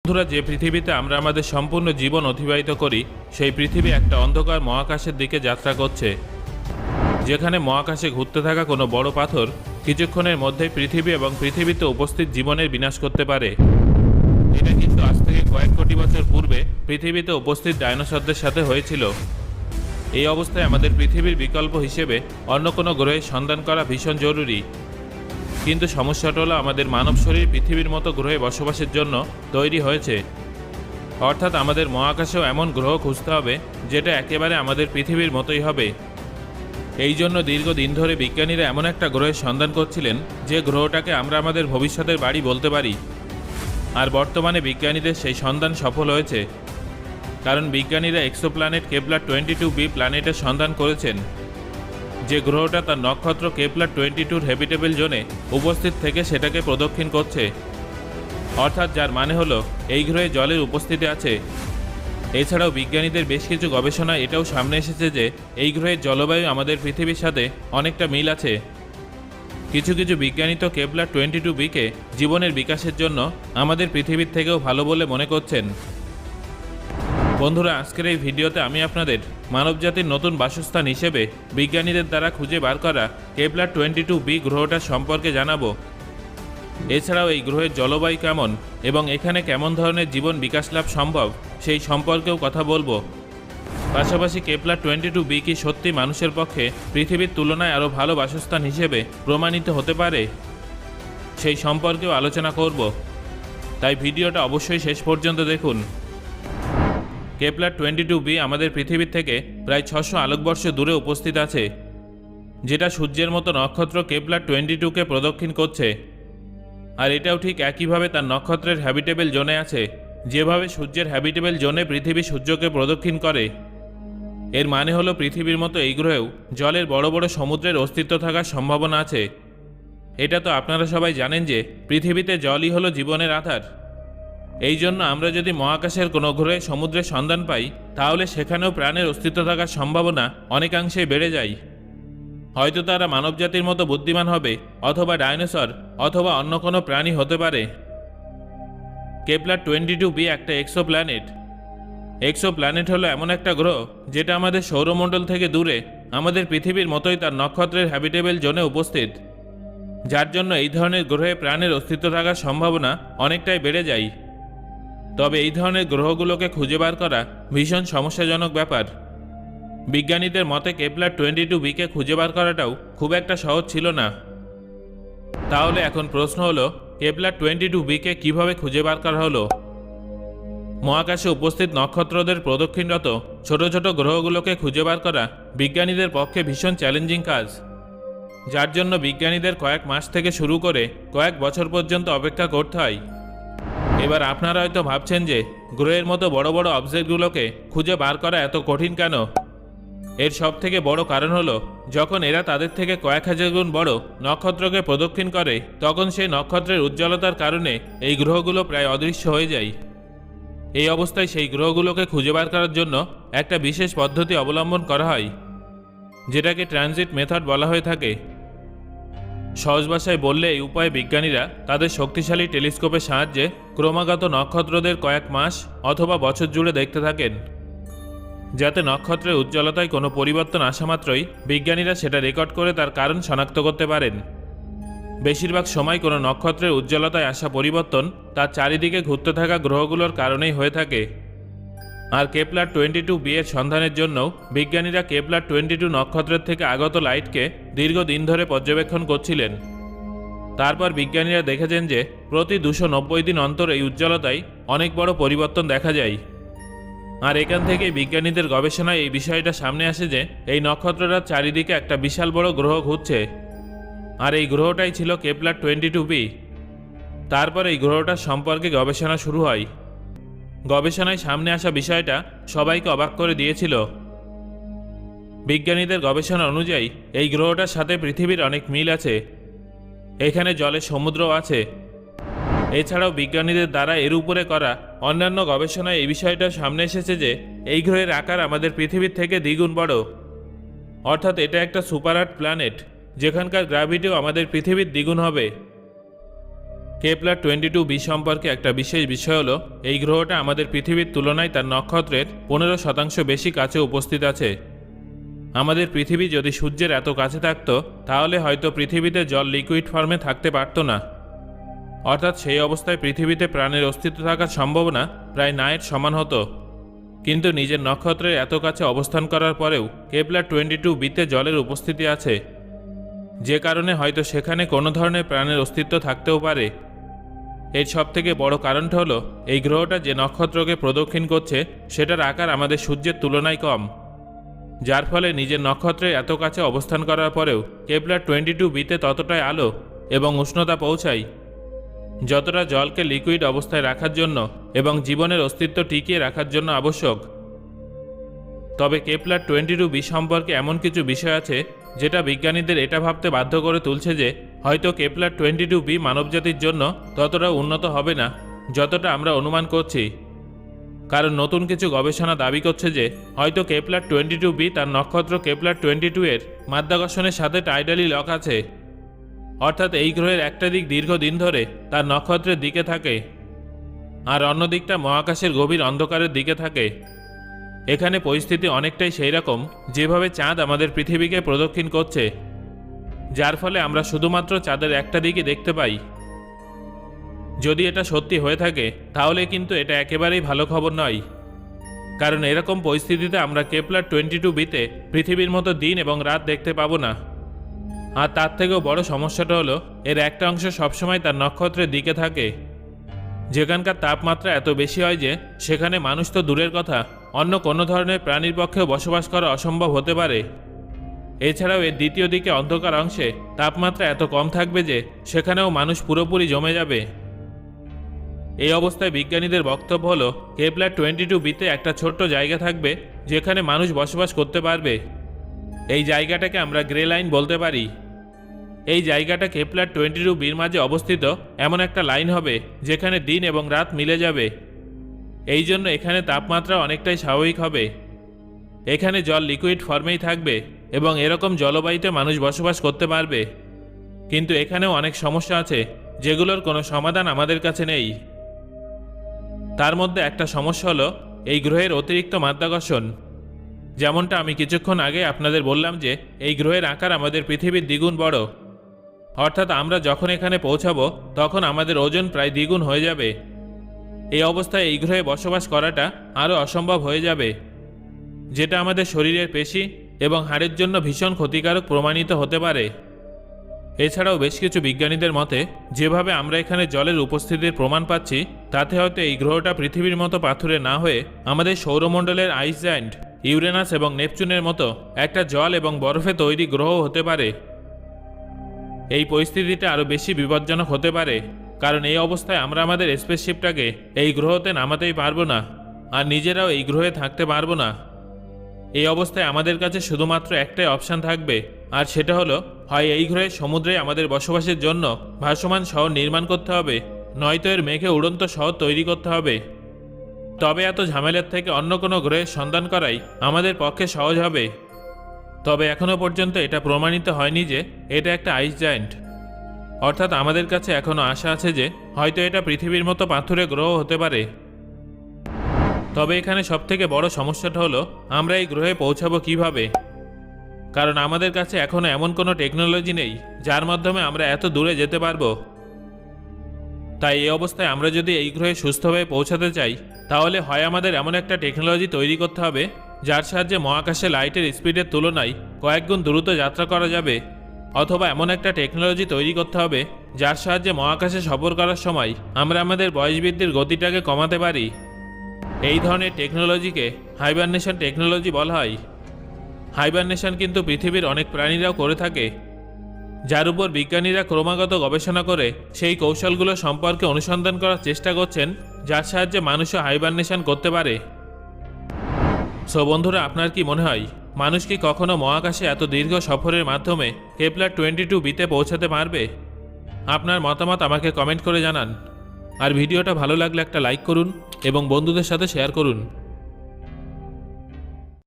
বন্ধুরা, যে পৃথিবীতে আমরা আমাদের সম্পূর্ণ জীবন অতিবাহিত করি সেই পৃথিবী একটা অন্ধকার মহাকাশের দিকে যাত্রা করছে, যেখানে মহাকাশে ঘুরতে থাকা কোনো বড় পাথর কিছুক্ষণের মধ্যেই পৃথিবী এবং পৃথিবীতে উপস্থিত জীবনের বিনাশ করতে পারে। এটা কিন্তু আজ থেকে কয়েক কোটি বছর পূর্বে পৃথিবীতে উপস্থিত ডাইনোসরদের সাথে হয়েছিল। এই অবস্থায় আমাদের পৃথিবীর বিকল্প হিসেবে অন্য কোনো গ্রহের সন্ধান করা ভীষণ জরুরি। কিন্তু সমস্যাটা হলো আমাদের মানব শরীর পৃথিবীর মতো গ্রহে বসবাসের জন্য তৈরি হয়েছে। অর্থাৎ আমাদের মহাকাশেও এমন গ্রহ খুঁজতে হবে যেটা একেবারে আমাদের পৃথিবীর মতোই হবে। এই জন্য দীর্ঘদিন ধরে বিজ্ঞানীরা এমন একটা গ্রহের সন্ধান করছিলেন যে গ্রহটাকে আমরা আমাদের ভবিষ্যতের বাড়ি বলতে পারি। আর বর্তমানে বিজ্ঞানীদের সেই সন্ধান সফল হয়েছে, কারণ বিজ্ঞানীরা এক্সোপ্ল্যানেট কেপলার 22b প্ল্যানেটের সন্ধান করেছেন, যে গ্রহটা তার নক্ষত্র কেপলার 22-র হ্যাবিটেবল জোনে উপস্থিত থেকে সেটাকে প্রদক্ষিণ করছে। অর্থাৎ যার মানে হলো এই গ্রহে জলের উপস্থিতি আছে। এছাড়াও বিজ্ঞানীদের বেশ কিছু গবেষণায় এটাও সামনে এসেছে যে এই গ্রহের জলবায়ু আমাদের পৃথিবীর সাথে অনেকটা মিল আছে। কিছু কিছু বিজ্ঞানী তো কেপলার 22bকে জীবনের বিকাশের জন্য আমাদের পৃথিবীর থেকেও ভালো বলে মনে করছেন। বন্ধুরা, আজকের এই ভিডিওতে আমি আপনাদের মানবজাতির নতুন বাসস্থান হিসেবে বিজ্ঞানীদের দ্বারা খুঁজে বার করা কেপলার 22b গ্রহটার সম্পর্কে জানাবো। এছাড়াও এই গ্রহের জলবায়ু কেমন এবং এখানে কেমন ধরনের জীবন বিকাশ লাভ সম্ভব সেই সম্পর্কেও কথা বলবো। পাশাপাশি কেপলার 22b কি সত্যি মানুষের পক্ষে পৃথিবীর তুলনায় আরও ভালো বাসস্থান হিসেবে প্রমাণিত হতে পারে সেই সম্পর্কেও আলোচনা করব। তাই ভিডিওটা অবশ্যই শেষ পর্যন্ত দেখুন। কেপলার 22b আমাদের পৃথিবীর থেকে প্রায় 600 আলোকবর্ষ দূরে উপস্থিত আছে, যেটা সূর্যের মতো নক্ষত্র কেপলার 22কে প্রদক্ষিণ করছে। আর এটাও ঠিক একইভাবে তার নক্ষত্রের হ্যাবিটেবল জোনে আছে, যেভাবে সূর্যের হ্যাবিটেবল জোনে পৃথিবী সূর্যকে প্রদক্ষিণ করে। এর মানে হলো পৃথিবীর মতো এই গ্রহেও জলের বড় বড় সমুদ্রের অস্তিত্ব থাকার সম্ভাবনা আছে। এটা তো আপনারা সবাই জানেন যে পৃথিবীতে জলই হলো জীবনের আধার। এই জন্য আমরা যদি মহাকাশের কোনো গ্রহে সমুদ্রের সন্ধান পাই, তাহলে সেখানেও প্রাণের অস্তিত্ব থাকার সম্ভাবনা অনেকাংশেই বেড়ে যায়। হয়তো তারা মানবজাতির মতো বুদ্ধিমান হবে, অথবা ডাইনোসর, অথবা অন্য কোনো প্রাণী হতে পারে। কেপলার 22b একটা এক্সোপ্ল্যানেট। এক্সোপ্ল্যানেট হলো এমন একটা গ্রহ যেটা আমাদের সৌরমণ্ডল থেকে দূরে আমাদের পৃথিবীর মতোই তার নক্ষত্রের হ্যাবিটেবল জোনে উপস্থিত, যার জন্য এই ধরনের গ্রহে প্রাণের অস্তিত্ব থাকার সম্ভাবনা অনেকটাই বেড়ে যায়। তবে এই ধরনের গ্রহগুলোকে খুঁজে বার করা ভীষণ সমস্যাজনক ব্যাপার। বিজ্ঞানীদের মতে কেপলার 22bকে খুঁজে বার করাটাও খুব একটা সহজ ছিল না। তাহলে এখন প্রশ্ন হলো, কেপলার 22bকে কিভাবে খুঁজে বার করা হলো? মহাকাশে উপস্থিত নক্ষত্রদের প্রদক্ষিণরত ছোট ছোট গ্রহগুলোকে খুঁজে বার করা বিজ্ঞানীদের পক্ষে ভীষণ চ্যালেঞ্জিং কাজ, যার জন্য বিজ্ঞানীদের কয়েক মাস থেকে শুরু করে কয়েক বছর পর্যন্ত অপেক্ষা করতে হয়। এবার আপনারা হয়তো ভাবছেন যে গ্রহের মতো বড় বড় অবজেক্টগুলোকে খুঁজে বার করা এত কঠিন কেন? এর সবথেকে বড় কারণ হলো, যখন এরা তাদের থেকে কয়েক হাজার গুণ বড় নক্ষত্রকে প্রদক্ষিণ করে, তখন সেই নক্ষত্রের উজ্জ্বলতার কারণে এই গ্রহগুলো প্রায় অদৃশ্য হয়ে যায়। এই অবস্থায় সেই গ্রহগুলোকে খুঁজে বার করার জন্য একটা বিশেষ পদ্ধতি অবলম্বন করা হয়, যেটাকে ট্রানজিট মেথড বলা হয়ে থাকে। সহজ ভাষায় বললে, এই উপায়ে বিজ্ঞানীরা তাদের শক্তিশালী টেলিস্কোপের সাহায্যে ক্রমাগত নক্ষত্রদের কয়েক মাস অথবা বছর জুড়ে দেখতে থাকেন, যাতে নক্ষত্রের উজ্জ্বলতায় কোনো পরিবর্তন আসা মাত্রই বিজ্ঞানীরা সেটা রেকর্ড করে তার কারণ শনাক্ত করতে পারেন। বেশিরভাগ সময় কোনো নক্ষত্রের উজ্জ্বলতায় আসা পরিবর্তন তার চারিদিকে ঘুরতে থাকা গ্রহগুলোর কারণেই হয়ে থাকে। আর কেপলার 22b এর সন্ধানের জন্যও বিজ্ঞানীরা কেপলার 22 নক্ষত্রের থেকে আগত লাইটকে দীর্ঘদিন ধরে পর্যবেক্ষণ করছিলেন। তারপর বিজ্ঞানীরা দেখেছেন যে প্রতি 290 দিন অন্তর এই উজ্জ্বলতায় অনেক বড় পরিবর্তন দেখা যায়। আর এখান থেকেই বিজ্ঞানীদের গবেষণায় এই বিষয়টা সামনে আসে যে এই নক্ষত্রটার চারিদিকে একটা বিশাল বড় গ্রহ ঘুরছে, আর এই গ্রহটাই ছিল কেপলার 22b। তারপর এই গ্রহটার সম্পর্কে গবেষণা শুরু হয়। গবেষণায় সামনে আসা বিষয়টা সবাইকে অবাক করে দিয়েছিল। বিজ্ঞানীদের গবেষণা অনুযায়ী এই গ্রহটার সাথে পৃথিবীর অনেক মিল আছে। এখানে জলের সমুদ্র আছে। এছাড়াও বিজ্ঞানীদের দ্বারা এর উপরে করা অন্যান্য গবেষণায় এই বিষয়টা সামনে এসেছে যে এই গ্রহের আকার আমাদের পৃথিবীর থেকে দ্বিগুণ বড়। অর্থাৎ এটা একটা সুপার আর্থ প্ল্যানেট, যেখানকার গ্র্যাভিটিও আমাদের পৃথিবীর দ্বিগুণ হবে। কেপলার 22b সম্পর্কে একটা বিশেষ বিষয় হলো এই গ্রহটা আমাদের পৃথিবীর তুলনায় তার নক্ষত্রের 15% বেশি কাছে উপস্থিত আছে। আমাদের পৃথিবী যদি সূর্যের এত কাছে থাকতো তাহলে হয়তো পৃথিবীতে জল লিকুইড ফর্মে থাকতে পারতো না, অর্থাৎ সেই অবস্থায় পৃথিবীতে প্রাণের অস্তিত্ব থাকার সম্ভাবনা প্রায় নায়ের সমান হতো। কিন্তু নিজের নক্ষত্রের এত কাছে অবস্থান করার পরেও কেপলার 22bতে জলের উপস্থিতি আছে, যে কারণে হয়তো সেখানে কোনো ধরনের প্রাণের অস্তিত্ব থাকতেও পারে। এর সবথেকে বড় কারণটা হলো এই গ্রহটা যে নক্ষত্রকে প্রদক্ষিণ করছে সেটার আকার আমাদের সূর্যের তুলনায় কম, যার ফলে নিজের নক্ষত্রের এত কাছে অবস্থান করার পরেও কেপলার 22bতে ততটাই আলো এবং উষ্ণতা পৌঁছায় যতটা জলকে লিকুইড অবস্থায় রাখার জন্য এবং জীবনের অস্তিত্ব টিকিয়ে রাখার জন্য আবশ্যক। তবে কেপলার 22b সম্পর্কে এমন কিছু বিষয় আছে যেটা বিজ্ঞানীদের এটা ভাবতে বাধ্য করে তুলছে যে হয়তো কেপলার 22b মানবজাতির জন্য ততটা উন্নত হবে না যতটা আমরা অনুমান করছি, কারণ নতুন কিছু গবেষণা দাবি করছে যে হয়তো কেপলার 22b তার নক্ষত্র কেপলার 22 এর মাধ্যাকর্ষণের সাথে টাইডালি লক আছে, অর্থাৎ এই গ্রহের একটা দিক দীর্ঘদিন ধরে তার নক্ষত্রের দিকে থাকে আর অন্য দিকটা মহাকাশের গভীর অন্ধকারের দিকে থাকে। এখানে পরিস্থিতি অনেকটাই সেই রকম যেভাবে চাঁদ আমাদের পৃথিবীকে প্রদক্ষিণ করছে, যার ফলে আমরা শুধুমাত্র চাঁদের একটা দিকই দেখতে পাই। যদি এটা সত্যি হয়ে থাকে তাহলে কিন্তু এটা একেবারেই ভালো খবর নয়, কারণ এরকম পরিস্থিতিতে আমরা কেপলার 22bতে পৃথিবীর মতো দিন এবং রাত দেখতে পাবো না। আর তার থেকেও বড় সমস্যাটা হলো এর একটা অংশ সবসময় তার নক্ষত্রের দিকে থাকে, যেখানকার তাপমাত্রা এত বেশি হয় যে সেখানে মানুষ তো দূরের কথা, অন্য কোনো ধরনের প্রাণীর পক্ষেও বসবাস করা অসম্ভব হতে পারে। এছাড়াও এর দ্বিতীয় দিকে অন্ধকার অংশে তাপমাত্রা এত কম থাকবে যে সেখানেও মানুষ পুরোপুরি জমে যাবে। এই অবস্থায় বিজ্ঞানীদের বক্তব্য হলো কেপলার 22bতে একটা ছোট্ট জায়গা থাকবে যেখানে মানুষ বসবাস করতে পারবে। এই জায়গাটাকে আমরা গ্রে লাইন বলতে পারি। এই জায়গাটা কেপলার 22bর মাঝে অবস্থিত এমন একটা লাইন হবে যেখানে দিন এবং রাত মিলে যাবে। এই জন্য এখানে তাপমাত্রা অনেকটাই স্বাভাবিক হবে। এখানে জল লিকুইড ফর্মেই থাকবে এবং এরকম জলবায়ুতে মানুষ বসবাস করতে পারবে। কিন্তু এখানেও অনেক সমস্যা আছে যেগুলোর কোনো সমাধান আমাদের কাছে নেই। তার মধ্যে একটা সমস্যা হলো এই গ্রহের অতিরিক্ত মাধ্যাকর্ষণ। যেমনটা আমি কিছুক্ষণ আগে আপনাদের বললাম যে এই গ্রহের আকার আমাদের পৃথিবীর দ্বিগুণ বড়, অর্থাৎ আমরা যখন এখানে পৌঁছাবো তখন আমাদের ওজন প্রায় দ্বিগুণ হয়ে যাবে। এই অবস্থায় এই গ্রহে বসবাস করাটা আরও অসম্ভব হয়ে যাবে, যেটা আমাদের শরীরের পেশি এবং হাড়ের জন্য ভীষণ ক্ষতিকারক প্রমাণিত হতে পারে। এছাড়াও বেশ কিছু বিজ্ঞানীদের মতে যেভাবে আমরা এখানে জলের উপস্থিতির প্রমাণ পাচ্ছি তাতে হয়তো এই গ্রহটা পৃথিবীর মতো পাথুরে না হয়ে আমাদের সৌরমণ্ডলের আইস জায়ান্ট ইউরেনাস এবং নেপচুনের মতো একটা জল এবং বরফে তৈরি গ্রহ হতে পারে। এই পরিস্থিতিটা আরও বেশি বিপজ্জনক হতে পারে, কারণ এই অবস্থায় আমরা আমাদের স্পেসশিপটাকে এই গ্রহতে নামাতেই পারবো না আর নিজেরাও এই গ্রহে থাকতে পারবো না। এই অবস্থায় আমাদের কাছে শুধুমাত্র একটাই অপশান থাকবে, আর সেটা হলো হয় এই গ্রহের সমুদ্রে আমাদের বসবাসের জন্য ভাসমান শহর নির্মাণ করতে হবে, নয়তো এর মেঘে উড়ন্ত শহর তৈরি করতে হবে। তবে এত ঝামেলার থেকে অন্য কোনো গ্রহের সন্ধান করাই আমাদের পক্ষে সহজ হবে। তবে এখনও পর্যন্ত এটা প্রমাণিত হয়নি যে এটা একটা আইস জায়ান্ট, অর্থাৎ আমাদের কাছে এখনও আশা আছে যে হয়তো এটা পৃথিবীর মতো পাথুরে গ্রহ হতে পারে। তবে এখানে সবথেকে বড় সমস্যাটা হলো আমরা এই গ্রহে পৌঁছাবো কিভাবে, কারণ আমাদের কাছে এখনও এমন কোনো টেকনোলজি নেই যার মাধ্যমে আমরা এত দূরে যেতে পারবো। তাই এই অবস্থায় আমরা যদি এই গ্রহে সুস্থভাবে পৌঁছাতে চাই তাহলে হয় আমাদের এমন একটা টেকনোলজি তৈরি করতে হবে যার সাহায্যে মহাকাশে লাইটের স্পিডের তুলনায় কয়েক গুণ দ্রুত যাত্রা করা যাবে, অথবা এমন একটা টেকনোলজি তৈরি করতে হবে যার সাহায্যে মহাকাশে সফর করার সময় আমরা আমাদের বয়স বৃদ্ধির গতিটাকে কমাতে পারি। এই ধরনের টেকনোলজিকে হাইবারনেশন টেকনোলজি বলা হয়। হাইবারনেশন কিন্তু পৃথিবীর অনেক প্রাণীরাও করে থাকে, যার উপর বিজ্ঞানীরা ক্রমাগত গবেষণা করে সেই কৌশলগুলো সম্পর্কে অনুসন্ধান করার চেষ্টা করছেন যার সাহায্যে মানুষও হাইবারনেশন করতে পারে। সো বন্ধুরা, আপনার কি মনে হয় মানুষ কি কখনো মহাকাশে এত দীর্ঘ সফরের মাধ্যমে কেপলার 22bতে পৌঁছাতে পারবে? আপনার মতামত আমাকে কমেন্ট করে জানান। আর ভিডিওটা ভালো লাগলে একটা লাইক করুন এবং বন্ধুদের সাথে শেয়ার করুন।